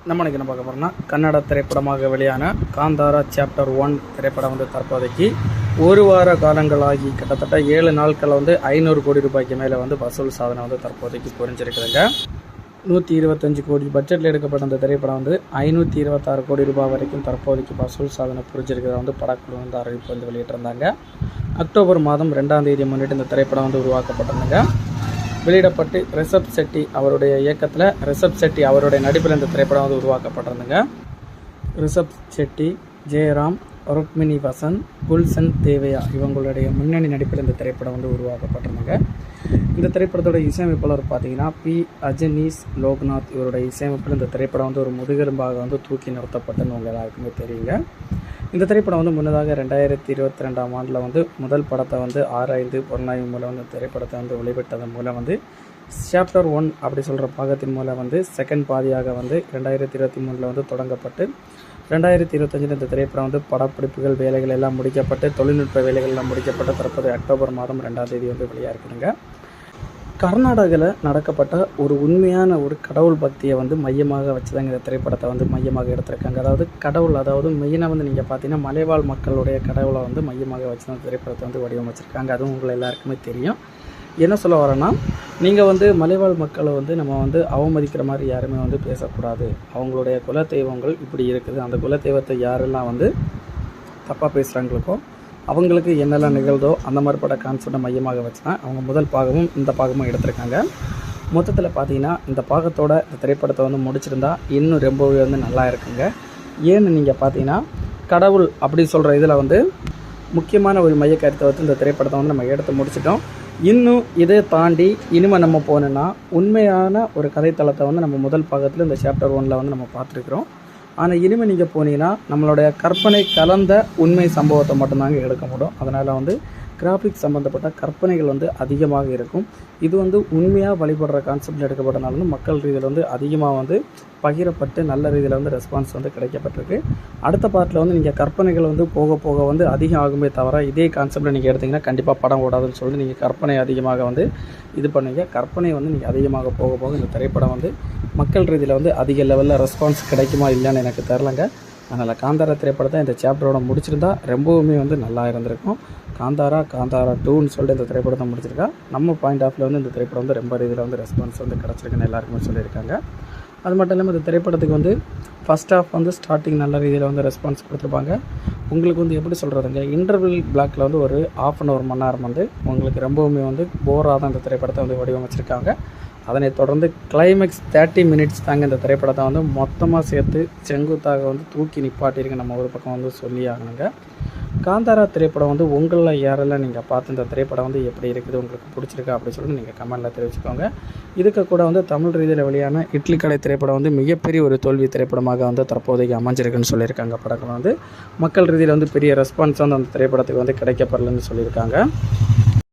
நம்ம என்ன பார்க்க போகிறோம்னா கன்னட திரைப்படமாக வெளியான காந்தாரா சாப்டர் 1 திரைப்படம் தற்போதைக்கு ஒரு வார காலங்களாகி கிட்டத்தட்ட 7 நாட்கள் 500 கோடி ரூபாய்க்கு மேலே வசூல் சாதனை தற்போதைக்கு புரிஞ்சிருக்குதுங்க. 125 கோடி பட்ஜெட்டில் எடுக்கப்பட்ட அந்த திரைப்படம் 526 கோடி ரூபாய் வரைக்கும் தற்போதைக்கு வசூல் சாதனை புரிஞ்சிருக்கிறத படக்குழு அறிவிப்பு வெளியிட்டிருந்தாங்க. அக்டோபர் மாதம் 2ஆம் தேதி முன்னிட்டு இந்த திரைப்படம் உருவாக்கப்பட்டிருந்தாங்க. வெளியிடப்பட்டு ரிஷப் செட்டி அவருடைய இயக்கத்தில் ரிஷப் செட்டி அவருடைய நடிப்பில் இந்த திரைப்படம் உருவாக்கப்பட்டிருந்தாங்க. ரிஷப் செட்டி, ஜெயராம், ருக்மிணி வசன், குல்சன் தேவையா இவங்களுடைய முன்னணி நடிப்பில் இந்த திரைப்படம் உருவாக்கப்பட்டிருந்தாங்க. இந்த திரைப்படத்தோட இசையமைப்பாளர் பார்த்தீங்கன்னா பி. அஜனீஷ் லோக்நாத் இவருடைய இசையமைப்பில் இந்த திரைப்படம் ஒரு முதுகெலும்பாக தூக்கி நிறுத்தப்பட்டுன்னு உங்கள் எல்லாருக்குமே தெரியுங்க. இந்த திரைப்படம் முன்னதாக 2022ஆம் ஆண்டில் முதல் படத்தை ஆராய்ந்து பொருளாய்வு மூலம் திரைப்படத்தை வெளிவிட்டதன் மூலம் சாப்டர் 1 அப்படி சொல்கிற பாகத்தின் மூலம் செகண்ட் பாதியாக 2023 தொடங்கப்பட்டு 2025 இந்த திரைப்படம் படப்பிடிப்புகள் வேலைகள் எல்லாம் முடிக்கப்பட்டு தொழில்நுட்ப வேலைகள் எல்லாம் முடிக்கப்பட்டு தற்போது அக்டோபர் மாதம் 2ஆம் தேதி வெளியாக இருக்குதுங்க. கர்நாடகாவில் நடக்கப்பட்ட ஒரு உண்மையான ஒரு கடவுள் பக்தியை மையமாக வச்சு தாங்க இந்த திரைப்படத்தை மையமாக எடுத்திருக்காங்க. அதாவது மெயினாக நீங்கள் பார்த்தீங்கன்னா மலைவாழ் மக்களுடைய கடவுளை மையமாக வச்சு தான் திரைப்படத்தை வடிவமைச்சிருக்காங்க. அதுவும் உங்களை எல்லாருக்குமே தெரியும். என்ன சொல்ல வரேன்னா, நீங்கள் மலைவாழ் மக்களை நம்ம அவமதிக்கிற மாதிரி யாருமே பேசக்கூடாது. அவங்களுடைய குலதெய்வங்கள் இப்படி இருக்குது, அந்த குலதெய்வத்தை யாரெல்லாம் தப்பாக பேசுகிறாங்களுக்கோ அவங்களுக்கு என்னெல்லாம் நிகழ்தோ அந்த மாதிரிப்பட்ட கான்செப்டை மையமாக வச்சு தான் அவங்க முதல் பாகமும் இந்த பாகமும் எடுத்திருக்காங்க. மொத்தத்தில் பார்த்தீங்கன்னா இந்த பாகத்தோட இந்த திரைப்படத்தை முடிச்சிருந்தா இன்னும் ரொம்பவே நல்லா இருக்குங்க. ஏன்னு நீங்கள் பார்த்தீங்கன்னா கடவுள் அப்படி சொல்கிற இதில் முக்கியமான ஒரு மைய கருத்தை இந்த திரைப்படத்தை நம்ம எடுத்து முடிச்சிட்டோம். இன்னும் இதை தாண்டி இனிமேல் நம்ம போனோன்னா உண்மையான ஒரு கதைத்தளத்தை நம்ம முதல் பாகத்தில் இந்த சாப்டர் 1 நம்ம பார்த்துருக்குறோம். ஆனால் இனிமேல் நீங்கள் போனீங்கன்னா நம்மளுடைய கற்பனை கலந்த உண்மை சம்பவத்தை மட்டும்தாங்க எடுக்க முடியும். அதனால் கிராஃபிக்ஸ் சம்மந்தப்பட்ட கற்பனைகள் அதிகமாக இருக்கும். இது உண்மையாக வழிபடுற கான்செப்டில் எடுக்கப்பட்டனால மக்கள் ரீதியில் அதிகமாக பகிரப்பட்டு நல்ல ரீதியில் ரெஸ்பான்ஸ் கிடைக்கப்பட்டிருக்கு. அடுத்த பார்ட்டில் நீங்கள் கற்பனைகள் போக போக அதிகம் ஆகுமே தவிர இதே கான்செப்டில் நீங்கள் எடுத்திங்கன்னா கண்டிப்பாக படம் ஓடாதுன்னு சொல்லிட்டு நீங்கள் கற்பனை அதிகமாக இது பண்ணுங்க. கற்பனை நீங்கள் அதிகமாக போக போக இந்த திரைப்படம் மக்கள் ரீதியில் அதிக லெவலில் ரெஸ்பான்ஸ் கிடைக்குமா இல்லைன்னு எனக்கு தெரிலங்க. அதனால் காந்தாரா திரைப்படத்தை இந்த சாப்டரோட முடிச்சிருந்தா ரொம்பவுமே நல்லா இருந்திருக்கும். காந்தாரா 2ன்னு சொல்லிட்டு இந்த திரைப்படத்தை முடிச்சிருக்கா. நம்ம பாயிண்ட் ஆஃப் வியூவில் இந்த திரைப்படம் ரொம்ப ரீதியில் ரெஸ்பான்ஸ் கிடச்சிருக்குன்னு எல்லாருக்குமே சொல்லியிருக்காங்க. அது மட்டும் இல்லாமல் இந்த திரைப்படத்துக்கு ஃபஸ்ட் ஆஃப் ஸ்டார்டிங் நல்ல ரீதியில் ரெஸ்பான்ஸ் கொடுத்துருப்பாங்க. உங்களுக்கு எப்படி சொல்கிறதுங்க, இன்டர்வல் பிளாக்கில் ஒரு ½ மணி நேரம் உங்களுக்கு ரொம்பவுமே போராக தான் இந்த திரைப்படத்தை வடிவமைச்சிருக்காங்க. அதனைத் தொடர்ந்து கிளைமேக்ஸ் 30 மினிட்ஸ் தாங்க இந்த திரைப்படத்தை மொத்தமாக சேர்த்து செங்குத்தாக தூக்கி நிப்பாட்டிருக்கு நம்ம ஒரு பக்கம் சொல்லி ஆகணுங்க. காந்தாரா திரைப்படம் உங்களில் யாரெல்லாம் நீங்கள் பார்த்து இந்த திரைப்படம் எப்படி இருக்குது, உங்களுக்கு பிடிச்சிருக்கா அப்படி சொல்லிட்டு நீங்கள் கமெண்டில் தெரிவிச்சுக்கோங்க. இதுக்கு கூட தமிழ் ரீதியில் வெளியான இட்லி கடை திரைப்படம் மிகப்பெரிய ஒரு தோல்வி திரைப்படமாக தற்போதைக்கு அமைஞ்சிருக்குன்னு சொல்லியிருக்காங்க. படங்கள் மக்கள் ரீதியில் பெரிய ரெஸ்பான்ஸ் அந்த திரைப்படத்துக்கு கிடைக்கப்படலன்னு சொல்லியிருக்காங்க.